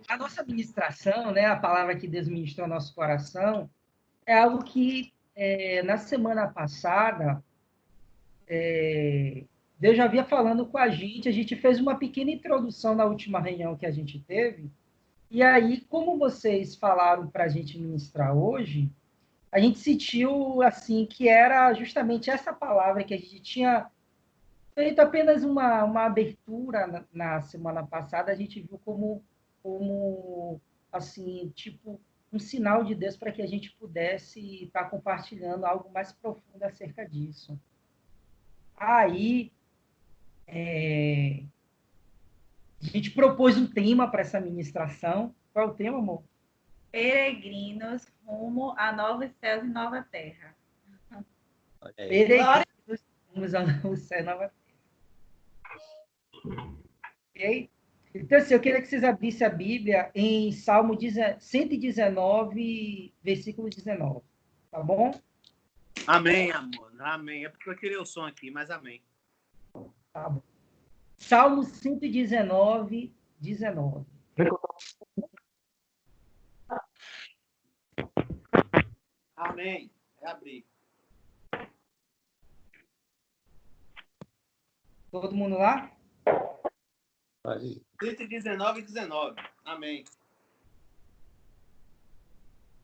A nossa ministração, né, a palavra que Deus ministrou ao nosso coração, é algo que, na semana passada, Deus já havia falando com a gente fez uma pequena introdução na última reunião que a gente teve, e aí, como vocês falaram para a gente ministrar hoje, a gente sentiu assim que era justamente essa palavra que a gente tinha feito apenas uma abertura na semana passada, a gente viu como assim, tipo, um sinal de Deus para que a gente pudesse estar compartilhando algo mais profundo acerca disso. Aí, a gente propôs um tema para essa ministração. Qual é o tema, amor? Peregrinos rumo a novos céus e nova terra. Peregrinos rumo a novos céus e nova terra. Ok? Então, assim, eu queria que vocês abrissem a Bíblia em Salmo 119, versículo 19. Tá bom? Amém, amor. Amém. É porque eu queria o som aqui, mas amém. Tá bom. Salmo 119, 19. Amém. É abrir. Todo mundo lá? 119 e 19. Amém.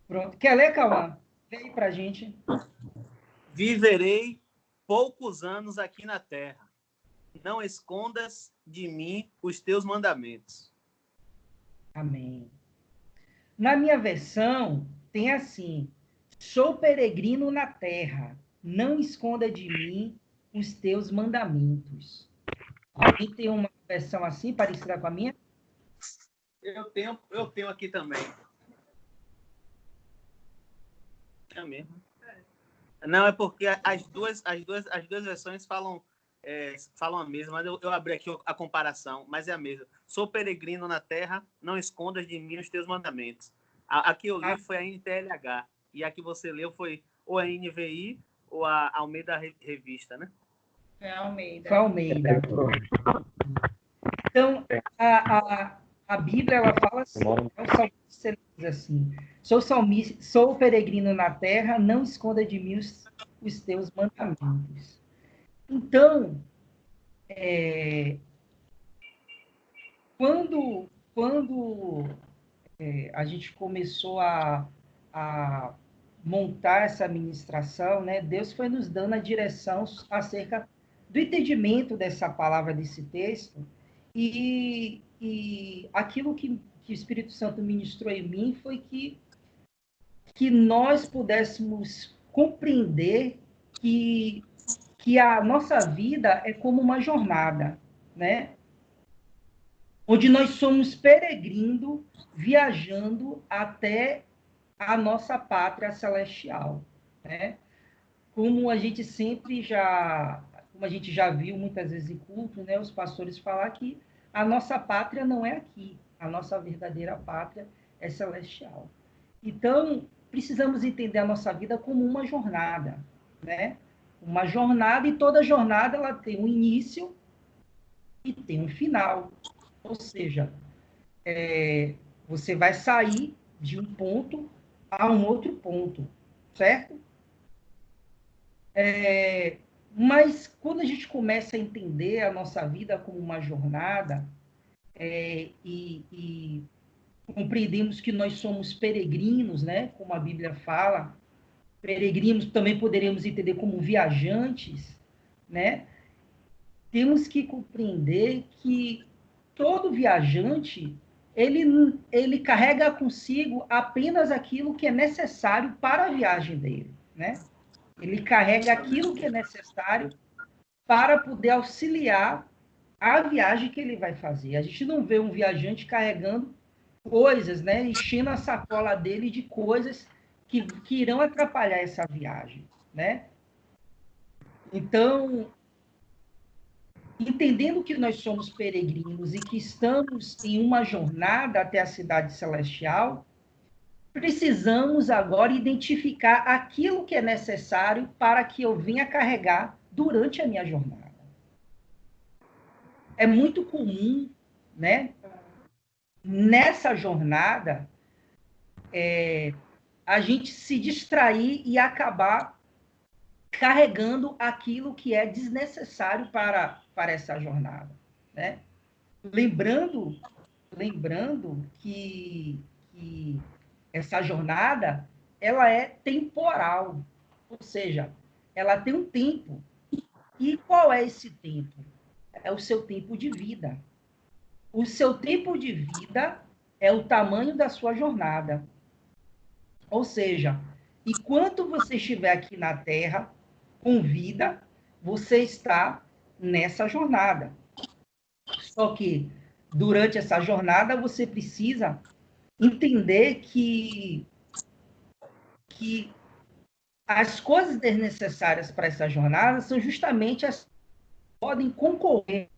Pronto. Quer ler, Cauã? Lê aí pra gente. Viverei poucos anos aqui na terra. Não escondas de mim os teus mandamentos. Amém. Na minha versão, tem assim: sou peregrino na terra, não esconda de mim os teus mandamentos. Alguém tem uma versão assim, parecida com a minha? Eu tenho aqui também. É mesmo. Não, é porque as duas versões falam a mesma, mas eu abri aqui a comparação, mas é a mesma. Sou peregrino na terra, não escondas de mim os teus mandamentos. A que eu li foi a NTLH, e a que você leu foi ou a NVI ou a Almeida Revista, né? Foi Almeida. Foi Almeida. Então, a Bíblia, ela fala assim, o salmista diz assim: sou peregrino na terra, não esconda de mim os teus mandamentos. Então, quando a gente começou a montar essa ministração, né, Deus foi nos dando a direção acerca do entendimento dessa palavra, desse texto, e aquilo que o Espírito Santo ministrou em mim foi que nós pudéssemos compreender que a nossa vida é como uma jornada, né? Onde nós somos peregrino, viajando até a nossa pátria celestial, né? Como a gente já viu muitas vezes em culto, né, os pastores falar que a nossa pátria não é aqui, a nossa verdadeira pátria é celestial. Então, precisamos entender a nossa vida como uma jornada, né? Uma jornada, e toda jornada ela tem um início e tem um final. Ou seja, você vai sair de um ponto a um outro ponto, certo? Mas quando a gente começa a entender a nossa vida como uma jornada, e compreendemos que nós somos peregrinos, né? Como a Bíblia fala, peregrinos também poderíamos entender como viajantes, né? Temos que compreender que todo viajante ele carrega consigo apenas aquilo que é necessário para a viagem dele, né? Ele carrega aquilo que é necessário para poder auxiliar a viagem que ele vai fazer. A gente não vê um viajante carregando coisas, né? Enchendo a sacola dele de coisas que irão atrapalhar essa viagem, né? Então, entendendo que nós somos peregrinos e que estamos em uma jornada até a cidade celestial, precisamos agora identificar aquilo que é necessário para que eu venha carregar durante a minha jornada. É muito comum né? Nessa jornada, a gente se distrair e acabar carregando aquilo que é desnecessário para essa jornada, né? Lembrando que essa jornada ela é temporal, ou seja, ela tem um tempo. E qual é esse tempo? É o seu tempo de vida. O seu tempo de vida é o tamanho da sua jornada. Ou seja, enquanto você estiver aqui na Terra, com vida, você está nessa jornada. Só que, durante essa jornada, você precisa entender que as coisas desnecessárias para essa jornada são justamente as que podem concorrer.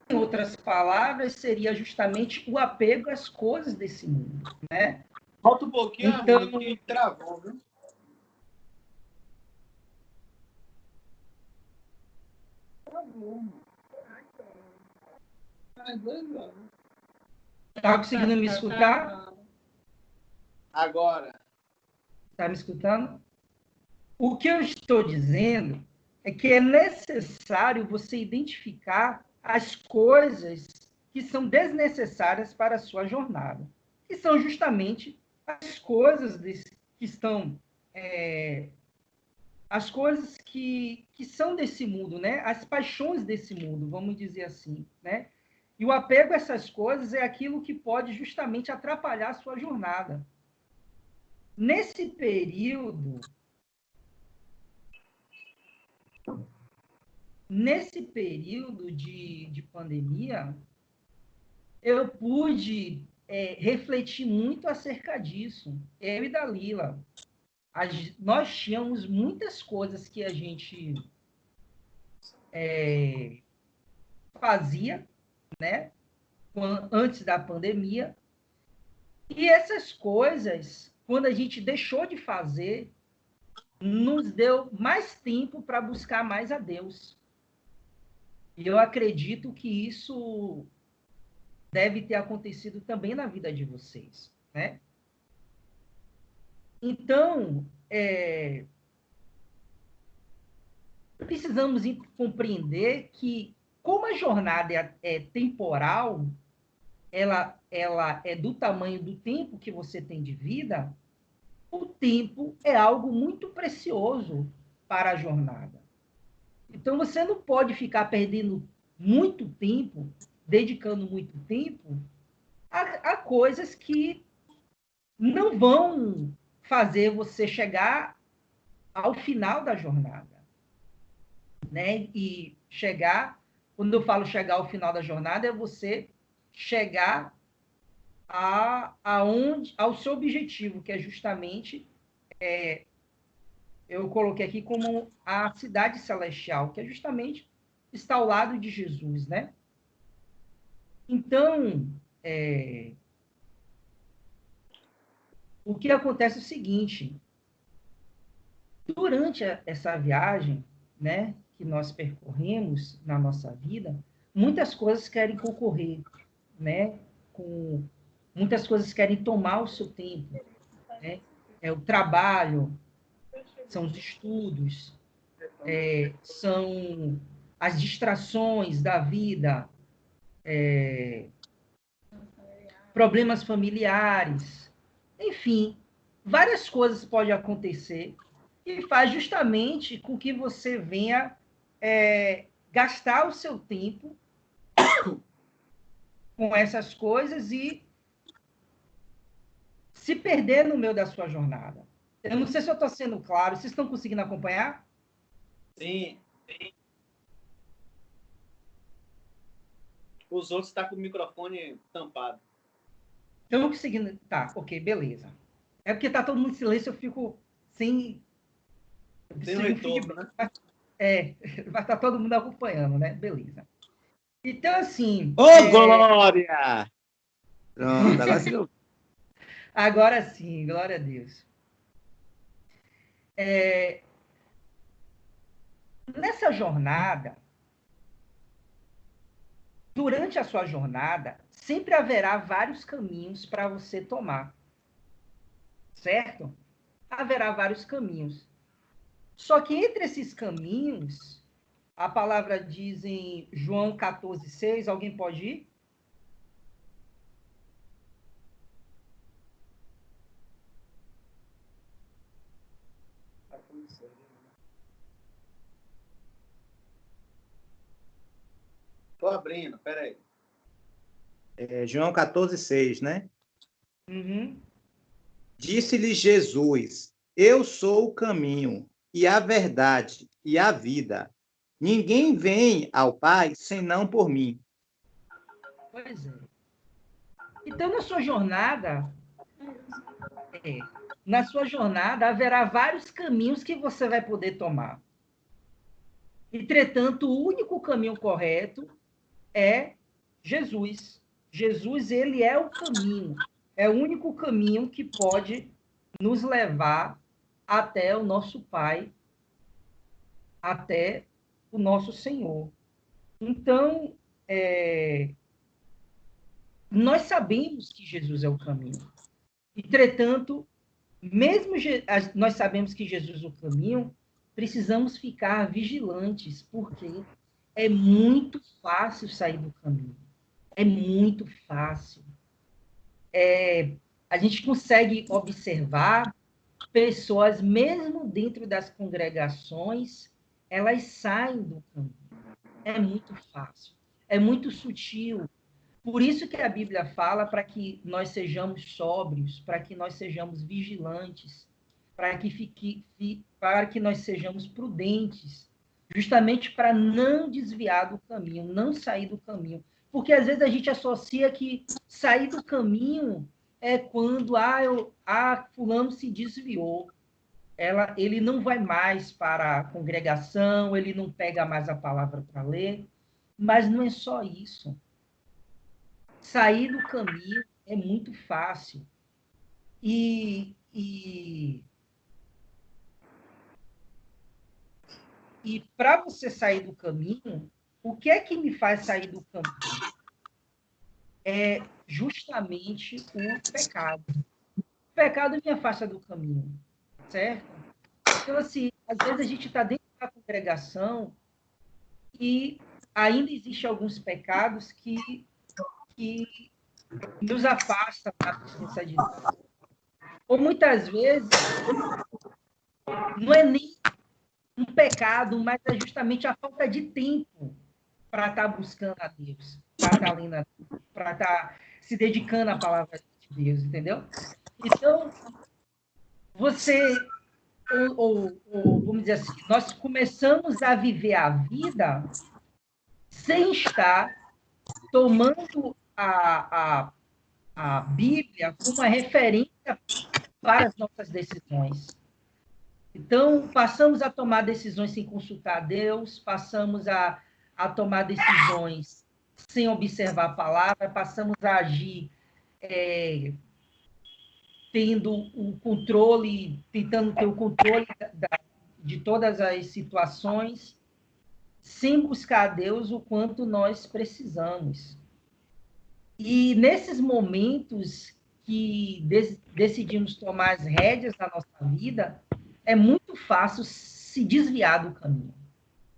Em outras palavras, seria justamente o apego às coisas desse mundo, né? Falta um pouquinho, Então, amor, que travou, viu? Travou. tá conseguindo me escutar? Agora. Tá me escutando? O que eu estou dizendo é que é necessário você identificar as coisas que são desnecessárias para a sua jornada, que são justamente as coisas que estão as coisas que são desse mundo, né? As paixões desse mundo, vamos dizer assim, né? E o apego a essas coisas é aquilo que pode justamente atrapalhar a sua jornada. Nesse período de pandemia, eu pude refletir muito acerca disso. Eu e Dalila, nós tínhamos muitas coisas que a gente fazia, né, antes da pandemia, e essas coisas, quando a gente deixou de fazer, nos deu mais tempo para buscar mais a Deus. E eu acredito que isso deve ter acontecido também na vida de vocês, né? Então, precisamos compreender que, como a jornada é temporal, ela é do tamanho do tempo que você tem de vida, o tempo é algo muito precioso para a jornada. Então, você não pode ficar perdendo muito tempo, dedicando muito tempo a coisas que não vão fazer você chegar ao final da jornada, né? E chegar, quando eu falo chegar ao final da jornada, é você chegar ao seu objetivo, que é justamente, eu coloquei aqui como a cidade celestial, que é justamente estar ao lado de Jesus, né? Então, o que acontece é o seguinte: durante essa viagem, né, que nós percorremos na nossa vida, muitas coisas querem concorrer, né, muitas coisas querem tomar o seu tempo, né? É o trabalho, são os estudos, são as distrações da vida, problemas familiares, enfim, várias coisas podem acontecer e faz justamente com que você venha gastar o seu tempo com essas coisas e se perder no meio da sua jornada. Eu não sei se eu estou sendo claro, vocês estão conseguindo acompanhar? Sim. Os outros estão com o microfone tampado. Eu não conseguindo. Tá, ok, beleza. É porque tá todo mundo em silêncio, eu fico sem. Tem um retorno, né? Vai estar todo mundo acompanhando, né? Beleza. Então, assim. Ô, Glória! Pronto, agora você ouviu. Agora sim, glória a Deus. Nessa jornada, durante a sua jornada, sempre haverá vários caminhos para você tomar, certo? Haverá vários caminhos. Só que entre esses caminhos, a palavra diz em João 14,6, alguém pode ir? Tô abrindo, peraí. João 14,6, né? Uhum. Disse-lhe Jesus: Eu sou o caminho, e a verdade, e a vida. Ninguém vem ao Pai senão por mim. Pois é. Então, na sua jornada haverá vários caminhos que você vai poder tomar. Entretanto, o único caminho correto é Jesus. Jesus, ele é o caminho. É o único caminho que pode nos levar até o nosso Pai, até o nosso Senhor. Então, nós sabemos que Jesus é o caminho. Entretanto, mesmo nós sabemos que Jesus é o caminho, precisamos ficar vigilantes, porque é muito fácil sair do caminho. É muito fácil. A gente consegue observar pessoas, mesmo dentro das congregações, elas saem do caminho. É muito fácil. É muito sutil. Por isso que a Bíblia fala para que nós sejamos sóbrios, para que nós sejamos vigilantes, para que nós sejamos prudentes, justamente para não desviar do caminho, não sair do caminho. Porque às vezes a gente associa que sair do caminho é quando fulano se desviou. Ele não vai mais para a congregação, ele não pega mais a palavra para ler, mas não é só isso. Sair do caminho é muito fácil. E para você sair do caminho, o que é que me faz sair do caminho? É justamente o pecado. O pecado me afasta do caminho, certo? Então, assim, às vezes a gente está dentro da congregação e ainda existem alguns pecados que nos afastam da presença de Deus. Ou muitas vezes não é nem um pecado, mas é justamente a falta de tempo para estar buscando a Deus, para estar lendo, para estar se dedicando à palavra de Deus, entendeu? Então, vamos dizer assim, nós começamos a viver a vida sem estar tomando a Bíblia como uma referência para as nossas decisões. Então, passamos a tomar decisões sem consultar a Deus, passamos a tomar decisões sem observar a palavra, passamos a agir tendo o controle, tentando ter o controle de todas as situações, sem buscar a Deus o quanto nós precisamos. E nesses momentos que decidimos tomar as rédeas da nossa vida, é muito fácil se desviar do caminho.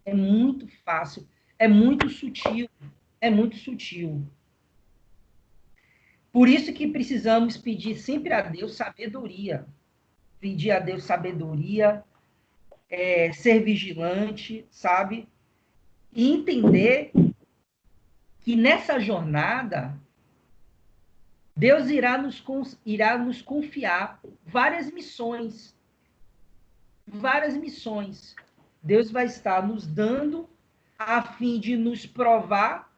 É muito fácil, é muito sutil, é muito sutil. Por isso que precisamos pedir sempre a Deus sabedoria. Pedir a Deus sabedoria, ser vigilante, sabe? E entender que nessa jornada, Deus irá nos confiar várias missões. Várias missões. Deus vai estar nos dando a fim de nos provar,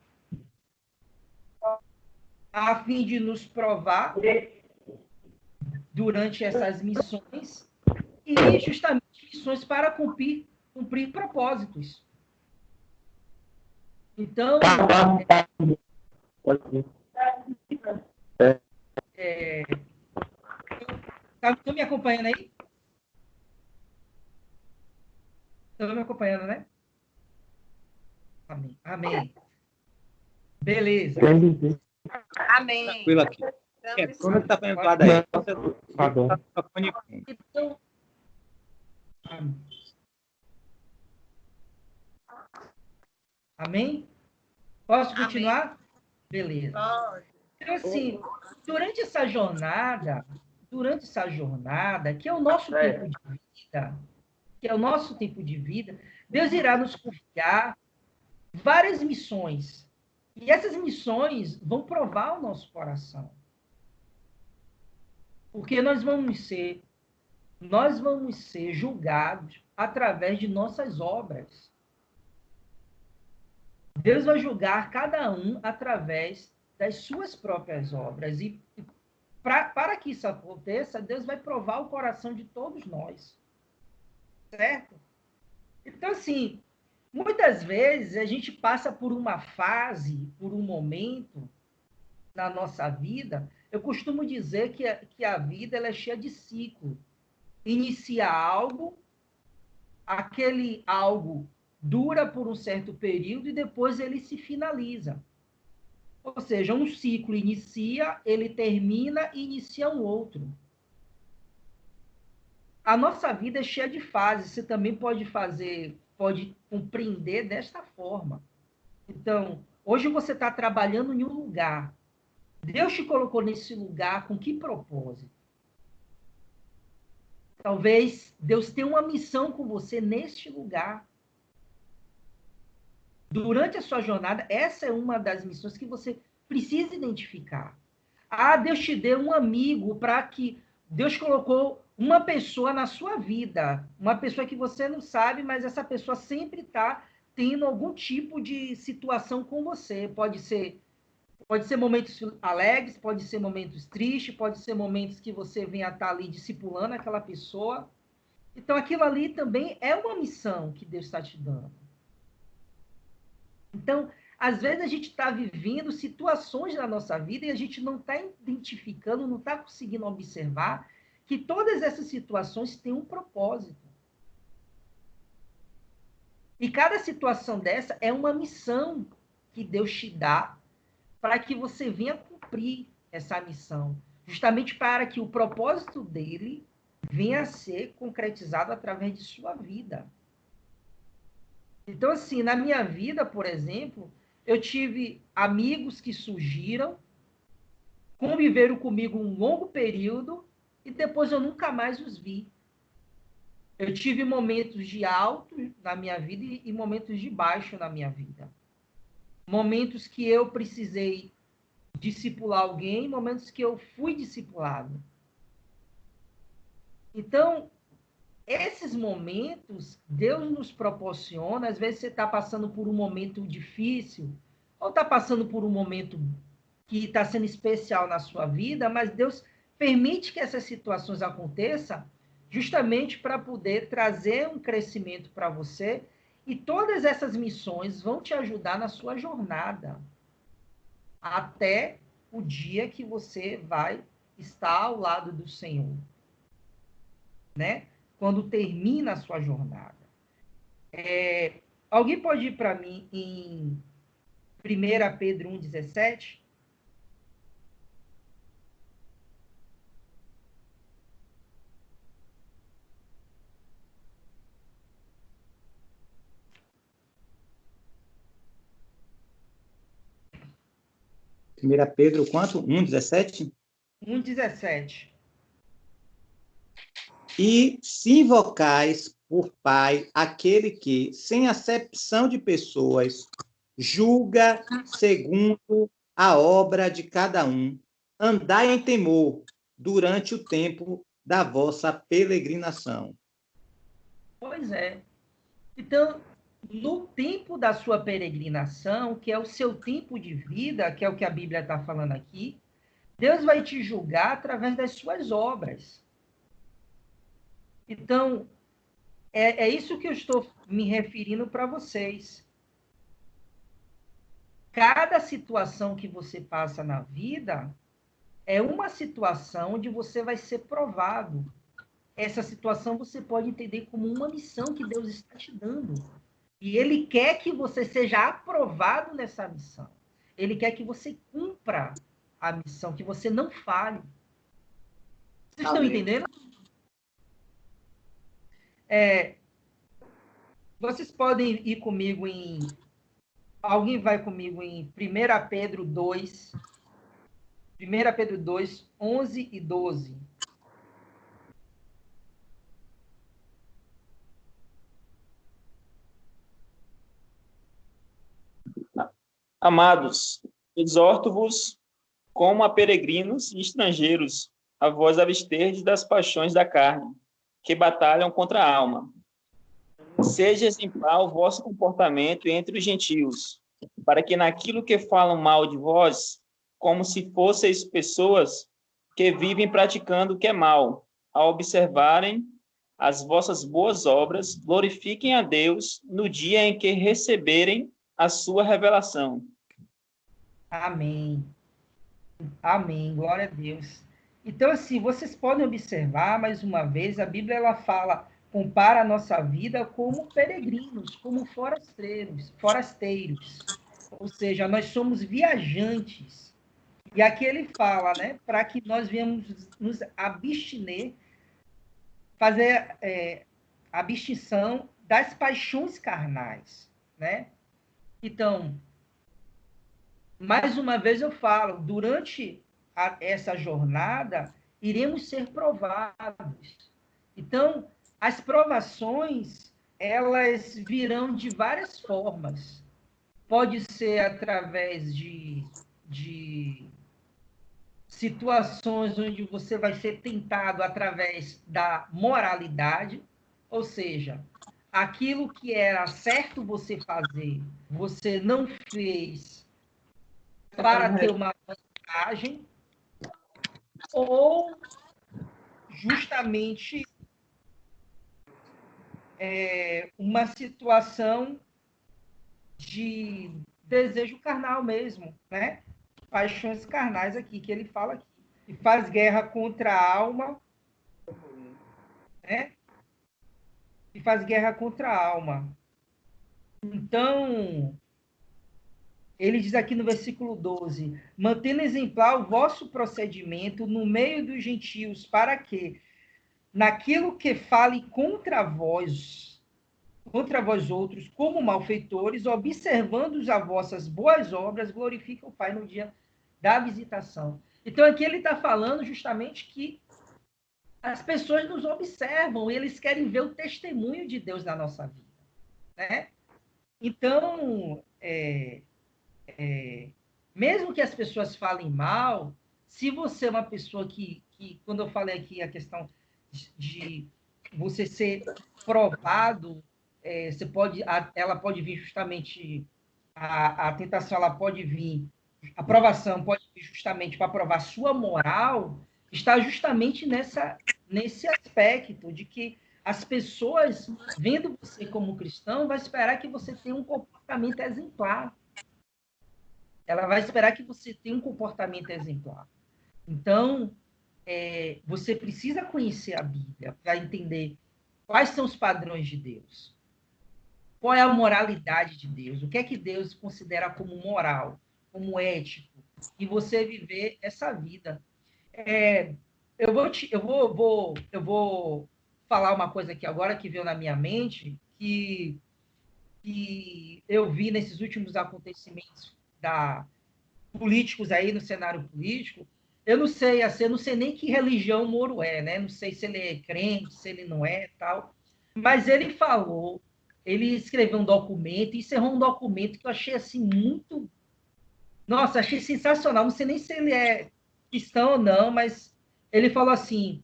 durante essas missões, e justamente missões para cumprir propósitos. Então, estão me acompanhando aí? Estão me acompanhando, né? Amém. Amém. Beleza. Amém. Tranquilo aqui. Quando está fazendo guarda aí? Então, amém? Posso continuar? Beleza. Pode. Então, assim, durante essa jornada, que é o nosso tempo de vida, Deus irá nos confiar várias missões. E essas missões vão provar o nosso coração. Porque nós vamos ser julgados através de nossas obras. Deus vai julgar cada um através das suas próprias obras. E para que isso aconteça, Deus vai provar o coração de todos nós. Certo? Então, assim, muitas vezes a gente passa por uma fase, por um momento na nossa vida. Eu costumo dizer que a vida ela é cheia de ciclo. Inicia algo, aquele algo dura por um certo período e depois ele se finaliza. Ou seja, um ciclo inicia, ele termina e inicia um outro. A nossa vida é cheia de fases. Você também pode compreender desta forma. Então, hoje você está trabalhando em um lugar. Deus te colocou nesse lugar com que propósito? Talvez Deus tenha uma missão com você neste lugar. Durante a sua jornada, essa é uma das missões que você precisa identificar. Ah, Deus te deu um amigo para que... Deus colocou uma pessoa na sua vida, uma pessoa que você não sabe, mas essa pessoa sempre está tendo algum tipo de situação com você. Pode ser momentos alegres, pode ser momentos tristes, pode ser momentos que você venha estar ali discipulando aquela pessoa. Então, aquilo ali também é uma missão que Deus está te dando. Então, às vezes a gente está vivendo situações na nossa vida e a gente não está identificando, não está conseguindo observar que todas essas situações têm um propósito. E cada situação dessa é uma missão que Deus te dá para que você venha cumprir essa missão, justamente para que o propósito dele venha a ser concretizado através de sua vida. Então, assim, na minha vida, por exemplo, eu tive amigos que surgiram, conviveram comigo um longo período e depois eu nunca mais os vi. Eu tive momentos de alto na minha vida e momentos de baixo na minha vida. Momentos que eu precisei discipular alguém, momentos que eu fui discipulado. Então, esses momentos, Deus nos proporciona. Às vezes você está passando por um momento difícil, ou está passando por um momento que está sendo especial na sua vida, mas Deus permite que essas situações aconteçam justamente para poder trazer um crescimento para você, e todas essas missões vão te ajudar na sua jornada, até o dia que você vai estar ao lado do Senhor, né? Quando termina a sua jornada. Alguém pode ir para mim em 1 Pedro 1,17? Primeira Pedro, quanto? 1,17? 1,17. E se invocais por Pai aquele que, sem acepção de pessoas, julga segundo a obra de cada um, andai em temor durante o tempo da vossa peregrinação. Pois é. Então, no tempo da sua peregrinação, que é o seu tempo de vida, que é o que a Bíblia está falando aqui, Deus vai te julgar através das suas obras. Então, é isso que eu estou me referindo para vocês. Cada situação que você passa na vida é uma situação onde você vai ser provado. Essa situação você pode entender como uma missão que Deus está te dando. E ele quer que você seja aprovado nessa missão. Ele quer que você cumpra a missão, que você não falhe. Vocês estão entendendo? Vocês podem ir comigo em... Alguém vai comigo em 1 Pedro 2, 1 Pedro 2, 11 e 12. Amados, exorto-vos, como a peregrinos e estrangeiros, a vós absterdes das paixões da carne, que batalham contra a alma. Seja exemplar o vosso comportamento entre os gentios, para que naquilo que falam mal de vós, como se fosseis pessoas que vivem praticando o que é mal, ao observarem as vossas boas obras, glorifiquem a Deus no dia em que receberem a sua revelação. Amém. Amém. Glória a Deus. Então, assim, vocês podem observar, mais uma vez, a Bíblia ela fala, compara a nossa vida como peregrinos, como forasteiros. Ou seja, nós somos viajantes. E aqui ele fala, né, para que nós venhamos nos abster, fazer a abstenção das paixões carnais, né? Então, mais uma vez eu falo, durante essa jornada, iremos ser provados. Então, as provações, elas virão de várias formas. Pode ser através de situações onde você vai ser tentado através da moralidade, ou seja, aquilo que era certo você fazer, você não fez para ter uma vantagem, ou justamente uma situação de desejo carnal mesmo, né? Paixões carnais aqui, que ele fala aqui. E faz guerra contra a alma, né? E faz guerra contra a alma. Então, ele diz aqui no versículo 12, mantendo exemplar o vosso procedimento no meio dos gentios, para que, naquilo que fale contra vós outros, como malfeitores, observando as vossas boas obras, glorifiquem o Pai no dia da visitação. Então, aqui ele está falando justamente que as pessoas nos observam e eles querem ver o testemunho de Deus na nossa vida, né? Então, mesmo que as pessoas falem mal, se você é uma pessoa que quando eu falei aqui a questão de você ser provado, ela pode vir justamente, a tentação ela pode vir, a provação pode vir justamente para provar sua moral, está justamente nesse aspecto de que as pessoas, vendo você como cristão, vai esperar que você tenha um comportamento exemplar. Ela vai esperar que você tenha um comportamento exemplar. Então, você precisa conhecer a Bíblia para entender quais são os padrões de Deus. Qual é a moralidade de Deus? O que é que Deus considera como moral, como ético? E você viver essa vida. Eu vou falar uma coisa aqui agora que veio na minha mente, que eu vi nesses últimos acontecimentos políticos aí no cenário político. Eu não sei nem que religião o Moro é, né? Não sei se ele é crente, se ele não é, tal. Mas ele escreveu um documento, e encerrou um documento que eu achei assim muito... Nossa, achei sensacional. Não sei nem se ele é cristão ou não, mas ele falou assim,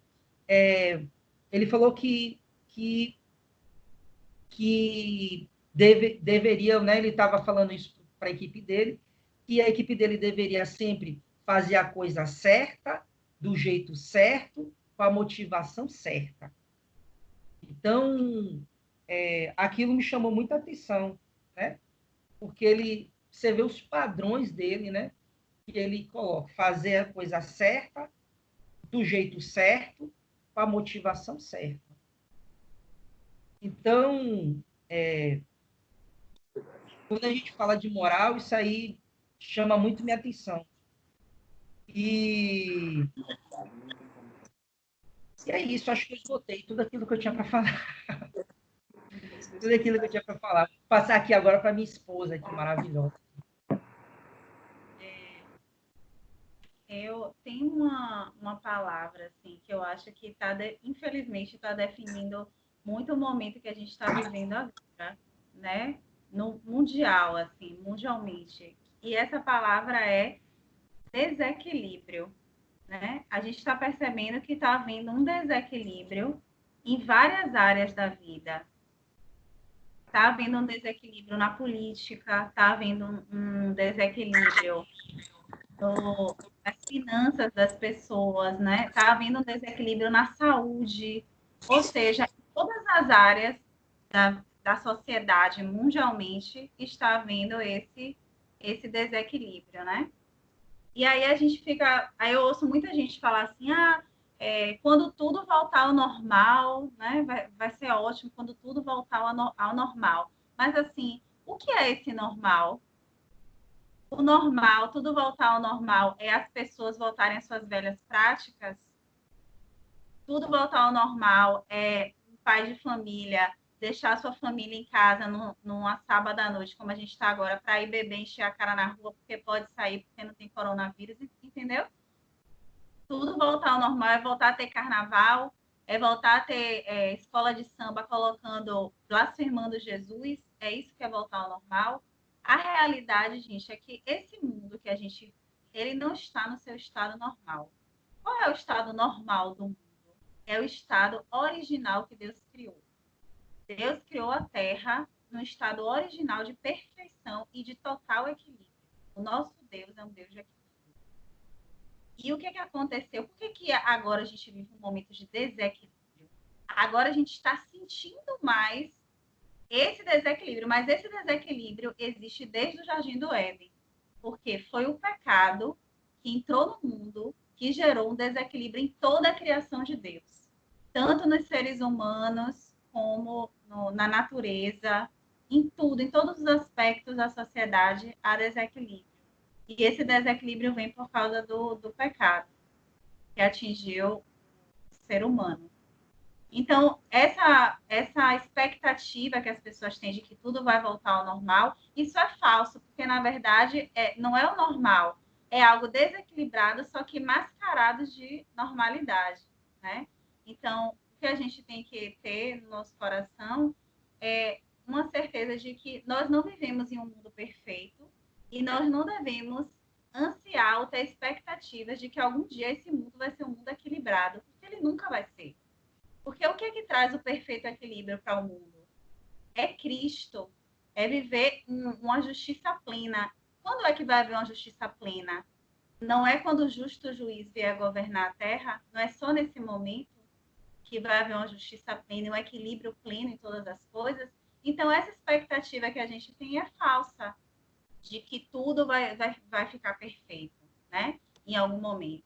ele falou que deveria, né? Ele estava falando isso para a equipe dele, que a equipe dele deveria sempre fazer a coisa certa, do jeito certo, com a motivação certa. Então, aquilo me chamou muita atenção, né? Porque você vê os padrões dele, né? Que ele coloca, fazer a coisa certa, do jeito certo, com a motivação certa. Então, quando a gente fala de moral, isso aí chama muito minha atenção. E é isso, acho que eu esgotei tudo aquilo que eu tinha para falar. Tudo aquilo que eu tinha para falar. Vou passar aqui agora para minha esposa, que maravilhosa. Eu tenho uma palavra assim que eu acho que infelizmente está definindo muito o momento que a gente está vivendo agora, né? No mundial, assim, mundialmente. E essa palavra é desequilíbrio, né? A gente está percebendo que está havendo um desequilíbrio em várias áreas da vida. Está havendo um desequilíbrio na política, está havendo um desequilíbrio nas finanças das pessoas, né? Está havendo um desequilíbrio na saúde, ou seja, em todas as áreas da sociedade mundialmente está havendo esse desequilíbrio, né? E aí aí eu ouço muita gente falar assim, quando tudo voltar ao normal, né? Vai ser ótimo quando tudo voltar ao normal. Mas assim, o que é esse normal? O normal, tudo voltar ao normal, é as pessoas voltarem às suas velhas práticas? Tudo voltar ao normal é um pai de família deixar a sua família em casa numa sábado à noite, como a gente está agora, para ir beber, encher a cara na rua, porque pode sair, porque não tem coronavírus, entendeu? Tudo voltar ao normal é voltar a ter carnaval, é voltar a ter escola de samba colocando, blasfemando Jesus, é isso que é voltar ao normal. A realidade, gente, é que esse mundo que ele não está no seu estado normal. Qual é o estado normal do mundo? É o estado original que Deus criou. Deus criou a Terra no estado original de perfeição e de total equilíbrio. O nosso Deus é um Deus de equilíbrio. E o que aconteceu? Por que agora a gente vive um momento de desequilíbrio? Agora a gente está sentindo mais esse desequilíbrio, mas esse desequilíbrio existe desde o Jardim do Éden, porque foi o pecado que entrou no mundo que gerou um desequilíbrio em toda a criação de Deus, tanto nos seres humanos como na natureza, em tudo, em todos os aspectos da sociedade, há desequilíbrio. E esse desequilíbrio vem por causa do pecado que atingiu o ser humano. Então, essa expectativa que as pessoas têm de que tudo vai voltar ao normal, isso é falso, porque, na verdade, não é o normal, é algo desequilibrado, só que mascarado de normalidade, né? Então, o que a gente tem que ter no nosso coração é uma certeza de que nós não vivemos em um mundo perfeito e nós não devemos ansiar ou ter expectativas de que algum dia esse mundo vai ser um mundo equilibrado, porque ele nunca vai ser. Porque o que é que traz o perfeito equilíbrio para o mundo? É Cristo, é viver uma justiça plena. Quando é que vai haver uma justiça plena? Não é quando o justo juiz vier governar a terra? Não é só nesse momento que vai haver uma justiça plena e um equilíbrio pleno em todas as coisas? Então, essa expectativa que a gente tem é falsa, de que tudo vai ficar perfeito, né? Em algum momento.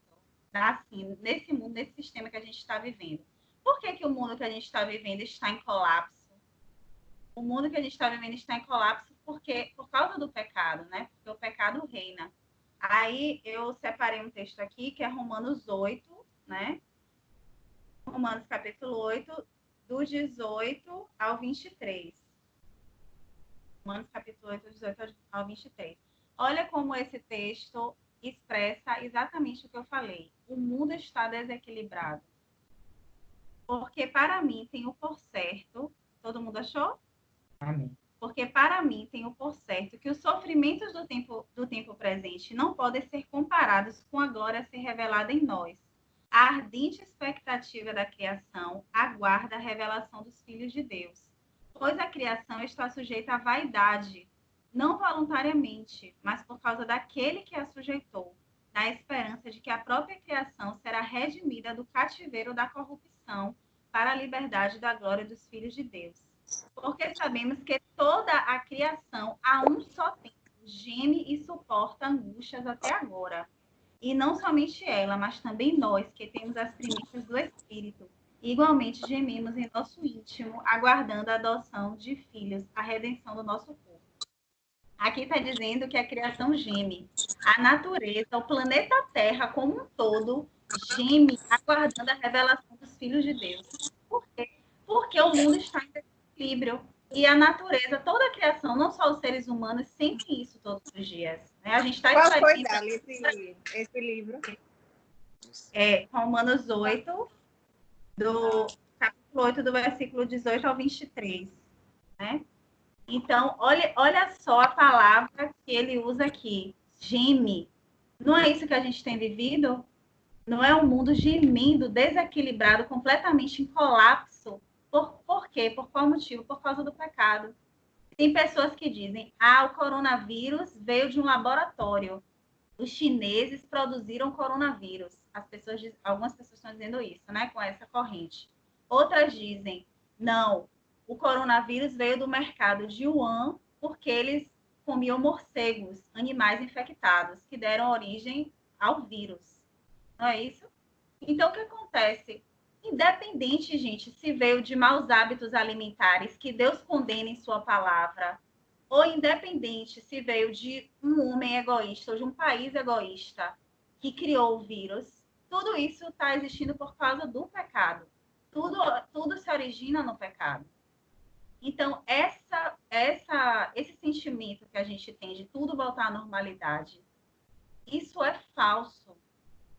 Assim, nesse mundo, nesse sistema que a gente está vivendo. Por que o mundo que a gente está vivendo está em colapso? O mundo que a gente está vivendo está em colapso por causa do pecado, né? Porque o pecado reina. Aí eu separei um texto aqui que é Romanos 8, né? Romanos capítulo 8, do 18 ao 23. Romanos capítulo 8, do 18 ao 23. Olha como esse texto expressa exatamente o que eu falei. O mundo está desequilibrado. Porque para mim tenho por certo, todo mundo achou? Amém. Porque para mim tenho por certo que os sofrimentos do tempo presente não podem ser comparados com a glória a ser revelada em nós. A ardente expectativa da criação aguarda a revelação dos filhos de Deus, pois a criação está sujeita à vaidade, não voluntariamente, mas por causa daquele que a sujeitou, na esperança de que a própria criação será redimida do cativeiro da corrupção para a liberdade da glória dos filhos de Deus. Porque sabemos que toda a criação, a um só tempo, geme e suporta angústias até agora. E não somente ela, mas também nós, que temos as primícias do Espírito, igualmente gememos em nosso íntimo, aguardando a adoção de filhos, a redenção do nosso corpo. Aqui está dizendo que a criação geme. A natureza, o planeta Terra como um todo, geme aguardando a revelação dos filhos de Deus. Por quê? Porque o mundo está em desequilíbrio. E a natureza, toda a criação, não só os seres humanos, sentem isso todos os dias. Né? A gente está Qual foi, Dali, esse livro? Romanos 8, do capítulo 8, do versículo 18 ao 23. Né? Então, olha só a palavra que ele usa aqui, geme. Não é isso que a gente tem vivido? Não é um mundo gemendo, desequilibrado, completamente em colapso. Por quê? Por qual motivo? Por causa do pecado. Tem pessoas que dizem, o coronavírus veio de um laboratório. Os chineses produziram coronavírus. Algumas pessoas estão dizendo isso, né? Com essa corrente. Outras dizem, não, o coronavírus veio do mercado de Wuhan porque eles comiam morcegos, animais infectados, que deram origem ao vírus. Não é isso? Então, o que acontece? Independente, gente, se veio de maus hábitos alimentares que Deus condena em sua palavra, ou independente se veio de um homem egoísta ou de um país egoísta que criou o vírus, tudo isso está existindo por causa do pecado. Tudo se origina no pecado. Então, esse sentimento que a gente tem de tudo voltar à normalidade, isso é falso.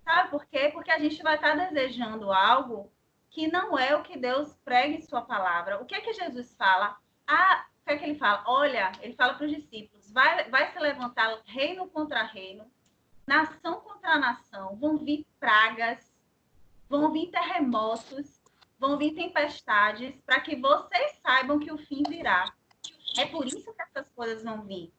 Sabe por quê? Porque a gente vai estar desejando algo que não é o que Deus prega em sua palavra. O que é que Jesus fala? O que é que ele fala? Olha, ele fala para os discípulos, vai se levantar reino contra reino, nação contra nação, vão vir pragas, vão vir terremotos, vão vir tempestades, para que vocês saibam que o fim virá. É por isso que essas coisas vão vir.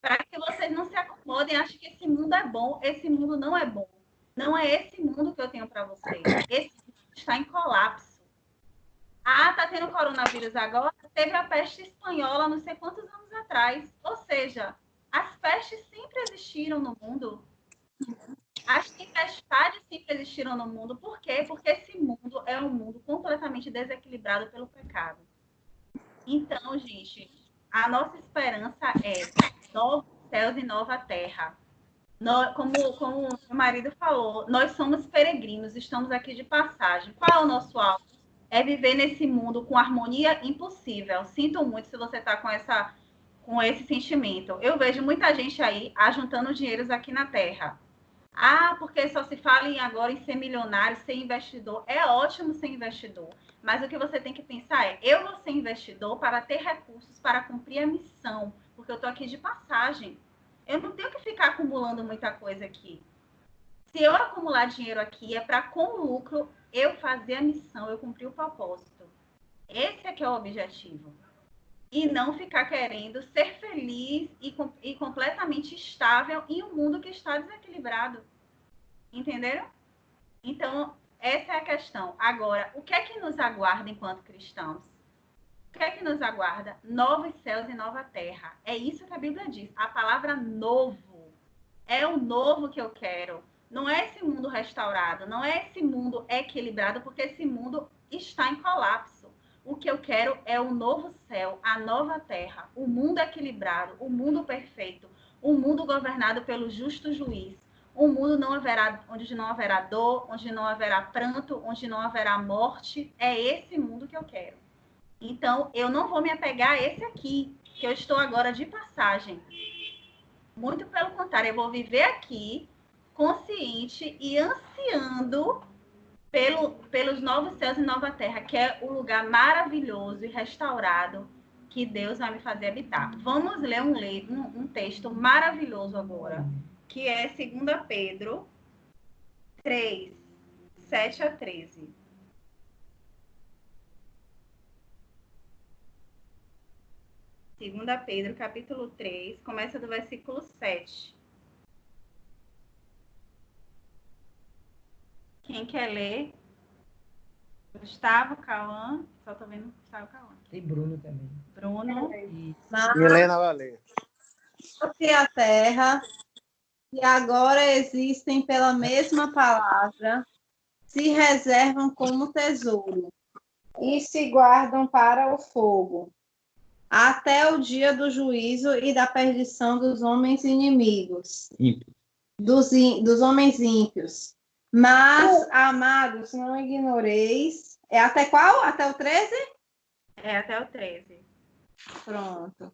Para que vocês não se acomodem, achem que esse mundo é bom. Esse mundo não é bom. Não é esse mundo que eu tenho para vocês. Esse mundo está em colapso. Está tendo coronavírus agora? Teve a peste espanhola não sei quantos anos atrás. Ou seja, as pestes sempre existiram no mundo. As tempestades sempre existiram no mundo. Por quê? Porque esse mundo é um mundo completamente desequilibrado pelo pecado. Então, gente, a nossa esperança é novos céus e nova terra. Como o meu marido falou, nós somos peregrinos, estamos aqui de passagem. Qual é o nosso alvo? É viver nesse mundo com harmonia impossível. Sinto muito se você está com esse sentimento. Eu vejo muita gente aí ajuntando dinheiros aqui na Terra. Porque só se fala agora em ser milionário, ser investidor. É ótimo ser investidor, mas o que você tem que pensar é, eu vou ser investidor para ter recursos para cumprir a missão, porque eu estou aqui de passagem. Eu não tenho que ficar acumulando muita coisa aqui. Se eu acumular dinheiro aqui, é para, com lucro, eu fazer a missão, eu cumprir o propósito. Esse é que é o objetivo. E não ficar querendo ser feliz e completamente estável em um mundo que está desequilibrado. Entenderam? Então, essa é a questão. Agora, o que é que nos aguarda enquanto cristãos? O que é que nos aguarda? Novos céus e nova terra. É isso que a Bíblia diz. A palavra novo. É o novo que eu quero. Não é esse mundo restaurado, não é esse mundo equilibrado, porque esse mundo está em colapso. O que eu quero é o novo céu, a nova terra, o mundo equilibrado, o mundo perfeito, o mundo governado pelo justo juiz, um mundo onde não haverá dor, onde não haverá pranto, onde não haverá morte. É esse mundo que eu quero. Então, eu não vou me apegar a esse aqui, que eu estou agora de passagem. Muito pelo contrário, eu vou viver aqui consciente e ansiando pelos novos céus e nova terra, que é o lugar maravilhoso e restaurado que Deus vai me fazer habitar. Vamos ler um texto maravilhoso agora, que é 2 Pedro 3, 7 a 13. Segunda Pedro, capítulo 3, começa do versículo 7. Quem quer ler? Gustavo, Cauã. Só estou vendo Gustavo, Cauã. Tem Bruno também. Bruno. E Helena Valer. E a terra, que agora existem pela mesma palavra, se reservam como tesouro e se guardam para o fogo, até o dia do juízo e da perdição dos homens inimigos, dos homens ímpios. Mas, amados, não ignoreis. É até qual? Até o 13? É até o 13. Pronto.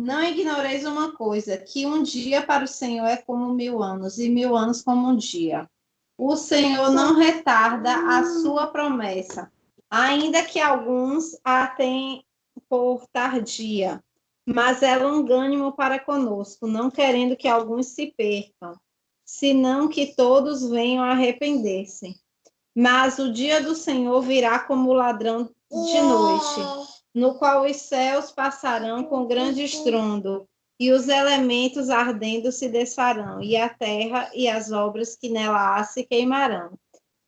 Não ignoreis uma coisa, que um dia para o Senhor é como 1000 anos, e 1000 anos como um dia. O Senhor não retarda a sua promessa, ainda que alguns a tenham por tardia, mas é longânimo para conosco, não querendo que alguns se percam, senão que todos venham a arrepender-se. Mas o dia do Senhor virá como ladrão de noite, no qual os céus passarão com grande estrondo, e os elementos ardendo se desfarão, e a terra e as obras que nela há se queimarão.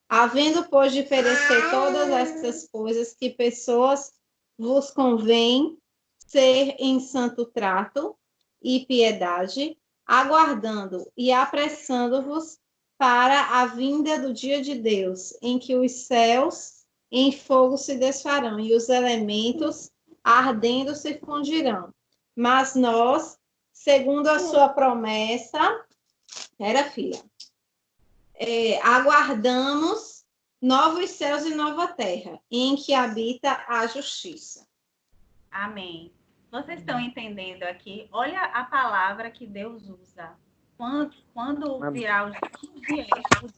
Havendo, pois, de perecer todas estas coisas, que pessoas vos convém ser em santo trato e piedade, aguardando e apressando-vos para a vinda do dia de Deus, em que os céus em fogo se desfarão e os elementos ardendo se fundirão. Mas nós, segundo a sua promessa, aguardamos novos céus e nova terra, em que habita a justiça. Amém. Vocês estão entendendo aqui? Olha a palavra que Deus usa. Quando virar o dia do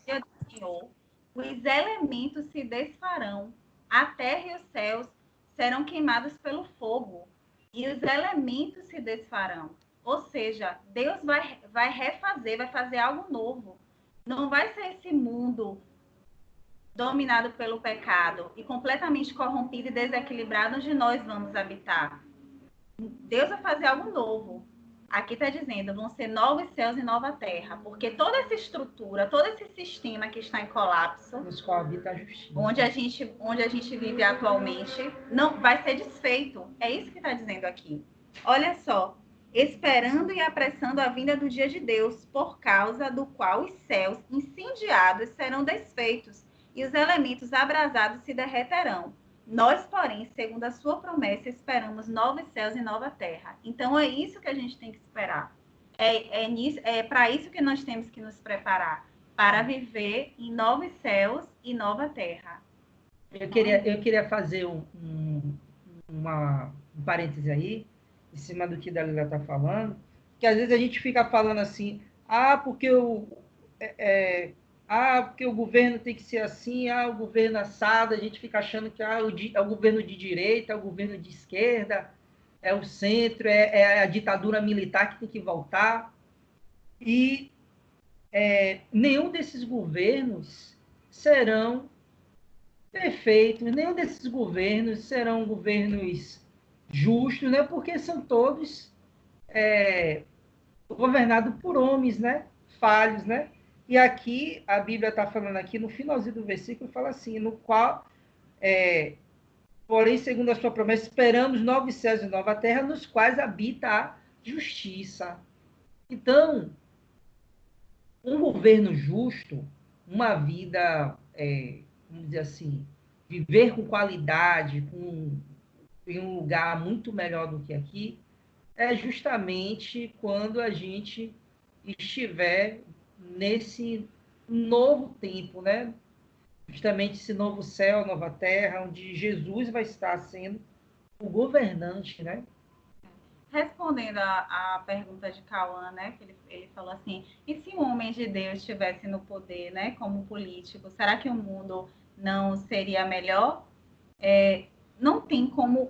Senhor, os elementos se desfarão, a terra e os céus serão queimados pelo fogo, e os elementos se desfarão. Ou seja, Deus vai refazer, vai fazer algo novo. Não vai ser esse mundo dominado pelo pecado e completamente corrompido e desequilibrado onde nós vamos habitar. Deus vai fazer algo novo. Aqui está dizendo, vão ser novos céus e nova terra, porque toda essa estrutura, todo esse sistema que está em colapso, nos qual habita a justiça, onde a gente vive atualmente, não vai ser desfeito. É isso que está dizendo aqui. Olha só, esperando e apressando a vinda do dia de Deus, por causa do qual os céus incendiados serão desfeitos e os elementos abrasados se derreterão. Nós, porém, segundo a sua promessa, esperamos novos céus e nova terra. Então, é isso que a gente tem que esperar. É para isso que nós temos que nos preparar, para viver em novos céus e nova terra. Eu queria fazer um parêntese aí, em cima do que a Dalila está falando, que às vezes a gente fica falando assim, porque o governo tem que ser assim, o governo assado, a gente fica achando que é o governo de direita, é o governo de esquerda, é o centro, é a ditadura militar que tem que voltar. E nenhum desses governos serão perfeitos, nenhum desses governos serão governos justos, né? Porque são todos governados por homens, né? Falhos, né? E aqui, a Bíblia está falando aqui, no finalzinho do versículo, fala assim, no qual, porém, segundo a sua promessa, esperamos novos céus e nova terra, nos quais habita a justiça. Então, um governo justo, uma vida, vamos dizer assim, viver com qualidade, em um lugar muito melhor do que aqui, é justamente quando a gente estiver nesse novo tempo, né? Justamente esse novo céu, nova terra, onde Jesus vai estar sendo o governante, né? Respondendo a pergunta de Cauã, né, que ele falou assim, e se um homem de Deus estivesse no poder, né, como político, será que o mundo não seria melhor? Não tem como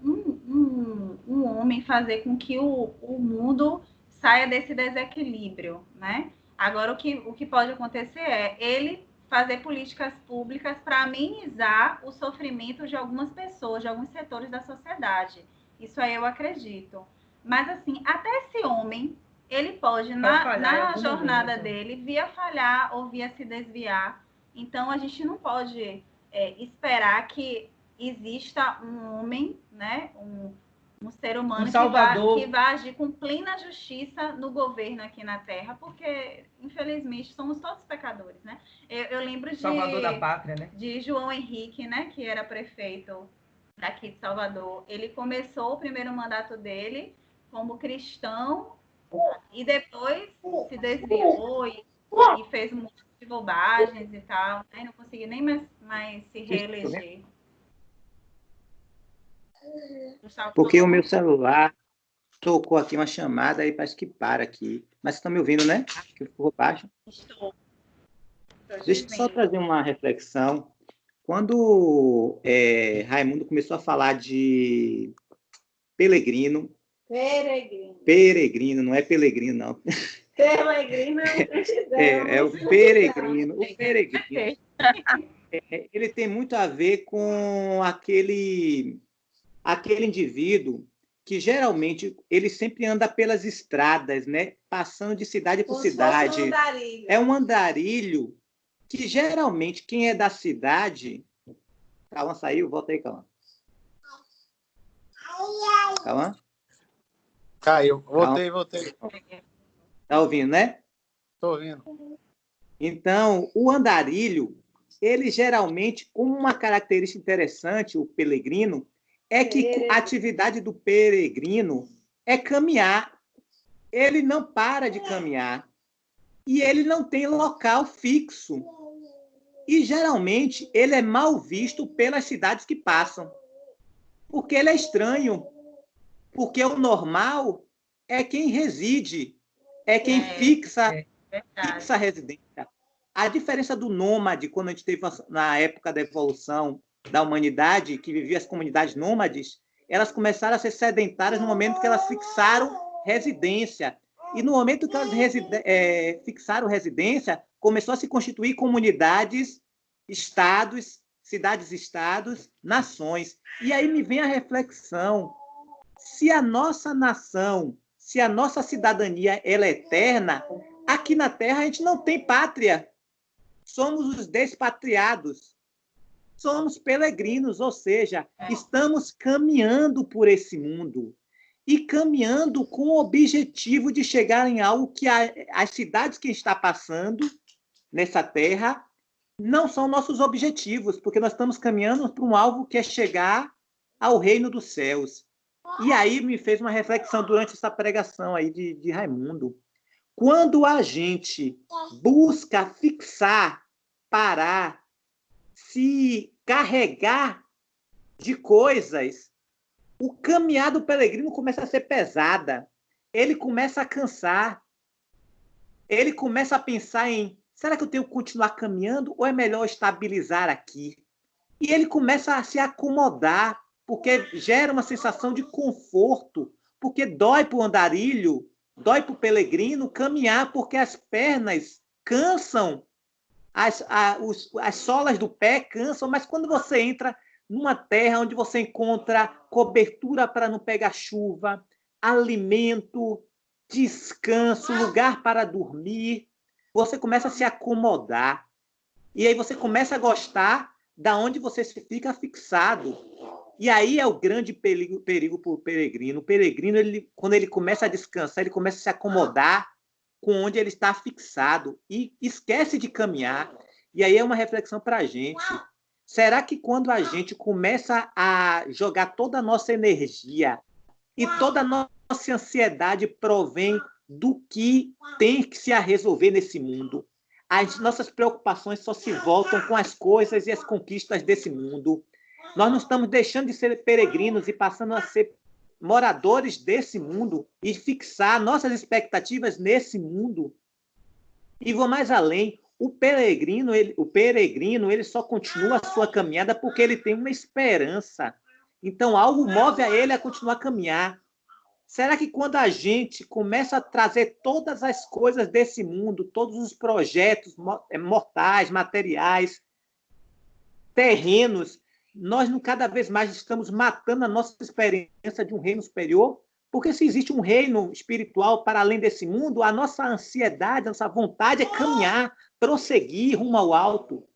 um homem fazer com que o mundo saia desse desequilíbrio, né? Agora, o que pode acontecer é ele fazer políticas públicas para amenizar o sofrimento de algumas pessoas, de alguns setores da sociedade. Isso aí eu acredito. Mas, assim, até esse homem, ele pode, na jornada dele, via falhar ou via se desviar. Então, a gente não pode esperar que exista um homem, né, um ser humano que vai agir com plena justiça no governo aqui na Terra, porque, infelizmente, somos todos pecadores, né? Eu lembro Salvador da pátria, né? De João Henrique, né, que era prefeito daqui de Salvador. Ele começou o primeiro mandato dele como cristão e depois se desviou e fez um monte de bobagens e tal. Aí não conseguiu nem mais se reeleger. Porque o meu celular tocou aqui uma chamada, aí parece que para aqui. Mas vocês estão me ouvindo, né? Que ficou baixo. Estou Deixa eu só trazer uma reflexão. Quando Raimundo começou a falar de peregrino, não é pelegrino, não. Peregrino é o peregrino. O peregrino. Ele tem muito a ver com aquele indivíduo que geralmente ele sempre anda pelas estradas, né? Passando de cidade por cidade. É um andarilho que geralmente quem é da cidade... Cauã saiu? Volta aí, Cauã. Cauã? Caiu. Voltei. Tá ouvindo, né? Tô ouvindo. Então, o andarilho, ele geralmente, uma característica interessante, o peregrino, é que a atividade do peregrino é caminhar. Ele não para de caminhar. E ele não tem local fixo. E, geralmente, ele é mal visto pelas cidades que passam. Porque ele é estranho. Porque o normal é quem reside, é quem fixa a residência. A diferença do nômade, quando a gente teve na época da evolução da humanidade, que vivia as comunidades nômades, elas começaram a ser sedentárias no momento que elas fixaram residência. E no momento que elas fixaram residência, começou a se constituir comunidades, estados, cidades-estados, nações. E aí me vem a reflexão: se a nossa nação, se a nossa cidadania ela é eterna, aqui na Terra a gente não tem pátria. Somos os despatriados. Somos peregrinos, ou seja, estamos caminhando por esse mundo. E caminhando com o objetivo de chegar em algo que as cidades que está passando nessa terra não são nossos objetivos, porque nós estamos caminhando para um alvo que é chegar ao reino dos céus. E aí me fez uma reflexão durante essa pregação aí de Raimundo. Quando a gente busca fixar, parar, se carregar de coisas, o caminhar do peregrino começa a ser pesada. Ele começa a cansar. Ele começa a pensar em: será que eu tenho que continuar caminhando ou é melhor estabilizar aqui? E ele começa a se acomodar, porque gera uma sensação de conforto, porque dói para o andarilho, dói para o peregrino caminhar, porque as pernas cansam, as solas do pé cansam, mas quando você entra numa terra onde você encontra cobertura para não pegar chuva, alimento, descanso, lugar para dormir, você começa a se acomodar. E aí você começa a gostar da onde você fica fixado. E aí é o grande perigo para o peregrino. O peregrino, quando ele começa a descansar, ele começa a se acomodar com onde ele está fixado e esquece de caminhar. E aí é uma reflexão para a gente. Será que quando a gente começa a jogar toda a nossa energia e toda a nossa ansiedade provém do que tem que se resolver nesse mundo, nossas preocupações só se voltam com as coisas e as conquistas desse mundo? Nós não estamos deixando de ser peregrinos e passando a ser moradores desse mundo e fixar nossas expectativas nesse mundo? E vou mais além: o peregrino ele só continua a sua caminhada porque ele tem uma esperança. Então, algo move a ele a continuar a caminhar. Será que quando a gente começa a trazer todas as coisas desse mundo, todos os projetos mortais, materiais, terrenos, nós cada vez mais estamos matando a nossa experiência de um reino superior? Porque se existe um reino espiritual para além desse mundo, a nossa ansiedade, a nossa vontade é caminhar, prosseguir rumo ao alto.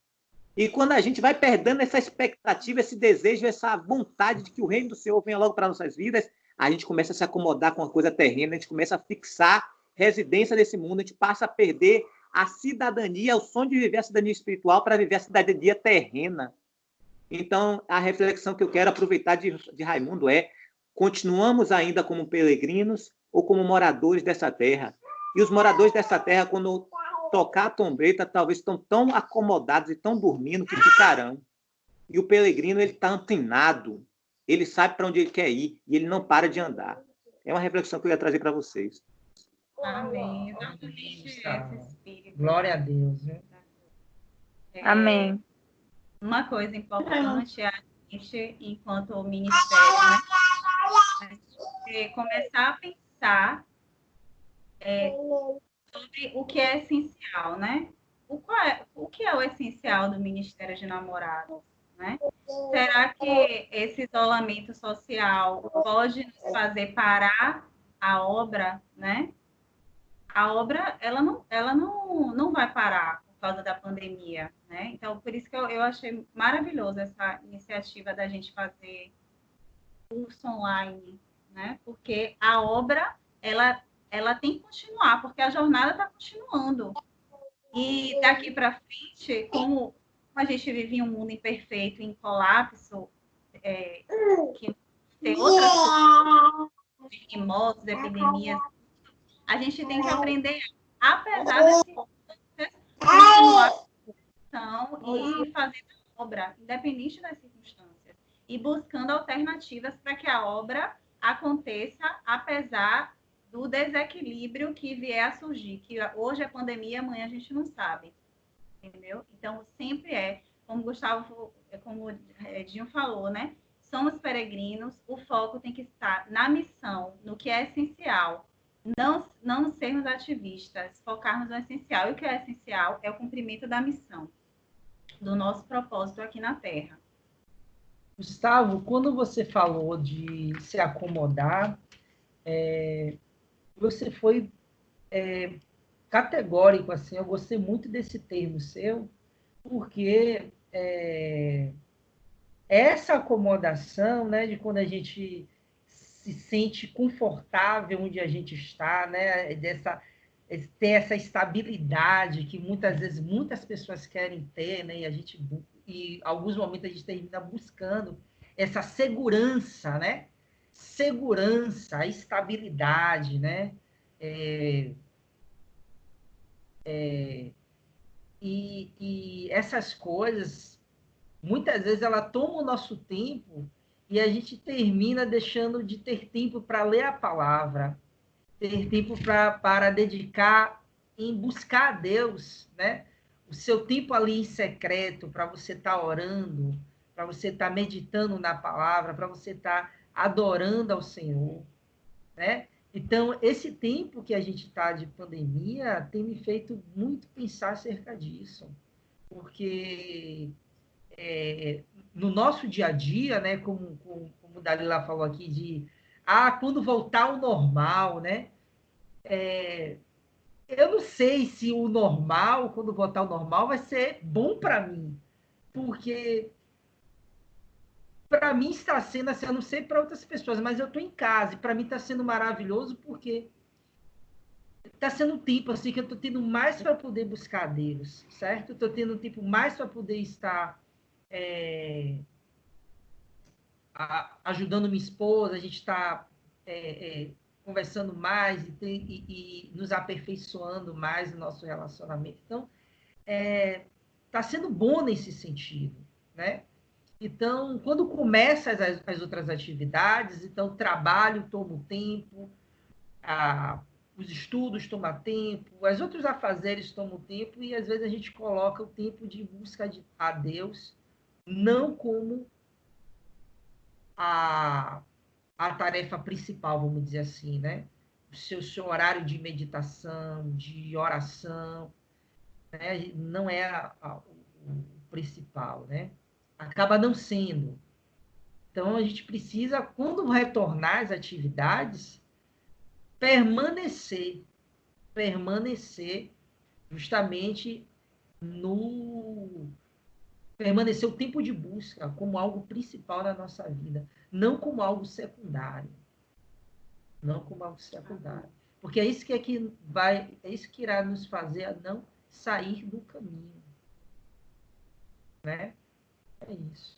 E quando a gente vai perdendo essa expectativa, esse desejo, essa vontade de que o reino do Senhor venha logo para nossas vidas, a gente começa a se acomodar com a coisa terrena, a gente começa a fixar residência desse mundo, a gente passa a perder a cidadania, o sonho de viver a cidadania espiritual para viver a cidadania terrena. Então, a reflexão que eu quero aproveitar de Raimundo é: continuamos ainda como peregrinos ou como moradores dessa terra? E os moradores dessa terra, quando tocar a trombeta, talvez estão tão acomodados e tão dormindo que ficarão. E o peregrino, ele está antenado, ele sabe para onde ele quer ir e ele não para de andar. É uma reflexão que eu ia trazer para vocês. Amém. Exatamente esse espírito. Glória a Deus, né? Amém. Uma coisa importante é a gente, enquanto ministério, né? A gente começar a pensar sobre o que é essencial, né? O que é o essencial do Ministério de Namorados, né? Será que esse isolamento social pode nos fazer parar a obra, né? A obra, ela não vai parar por causa da pandemia, né? Então, por isso que eu achei maravilhoso essa iniciativa da gente fazer curso online, né? Porque a obra, ela tem que continuar, porque a jornada está continuando. E daqui para frente, como a gente vive em um mundo imperfeito, em colapso, que tem outras coisas, terremotos, epidemias, a gente tem que aprender, apesar das circunstâncias, continuar e fazer a obra, independente das circunstâncias, e buscando alternativas para que a obra aconteça, apesar do desequilíbrio que vier a surgir, que hoje é pandemia, amanhã a gente não sabe, entendeu? Então, sempre como Dinho falou, né? Somos peregrinos, o foco tem que estar na missão, no que é essencial, não sermos ativistas, focarmos no essencial. E o que é essencial é o cumprimento da missão, do nosso propósito aqui na Terra. Gustavo, quando você falou de se acomodar, você foi categórico, assim, eu gostei muito desse termo seu, porque essa acomodação, né, de quando a gente se sente confortável onde a gente está, né, ter essa estabilidade que muitas vezes muitas pessoas querem ter, né, e em alguns momentos a gente termina buscando essa segurança, né, segurança, estabilidade, né, e essas coisas muitas vezes ela toma o nosso tempo e a gente termina deixando de ter tempo para ler a palavra, ter tempo para dedicar em buscar a Deus, né? O seu tempo ali em secreto, para você estar orando, para você estar meditando na palavra, para você estar adorando ao Senhor, né? Então, esse tempo que a gente está de pandemia tem me feito muito pensar acerca disso, porque no nosso dia a dia, né, como o Dalila falou aqui, quando voltar ao normal, né? Eu não sei se o normal, quando voltar ao normal, vai ser bom para mim, porque para mim está sendo assim, eu não sei para outras pessoas, mas eu estou em casa e para mim está sendo maravilhoso porque está sendo um tempo assim que eu estou tendo mais para poder buscar a Deus, certo? Estou tendo um tempo mais para poder estar ajudando minha esposa, a gente está conversando mais e nos aperfeiçoando mais no nosso relacionamento. Então, está sendo bom nesse sentido, né? Então, quando começam as outras atividades, então o trabalho toma o tempo, os estudos tomam tempo, os outros afazeres tomam tempo, e às vezes a gente coloca o tempo de busca a Deus não como a tarefa principal, vamos dizer assim, né? O seu horário de meditação, de oração, né? Não é o principal, né? Acaba não sendo. Então, a gente precisa, quando retornar às atividades, permanecer justamente permanecer o tempo de busca como algo principal na nossa vida, não como algo secundário. Não como algo secundário. Porque é isso é isso que irá nos fazer a não sair do caminho. Né? É isso.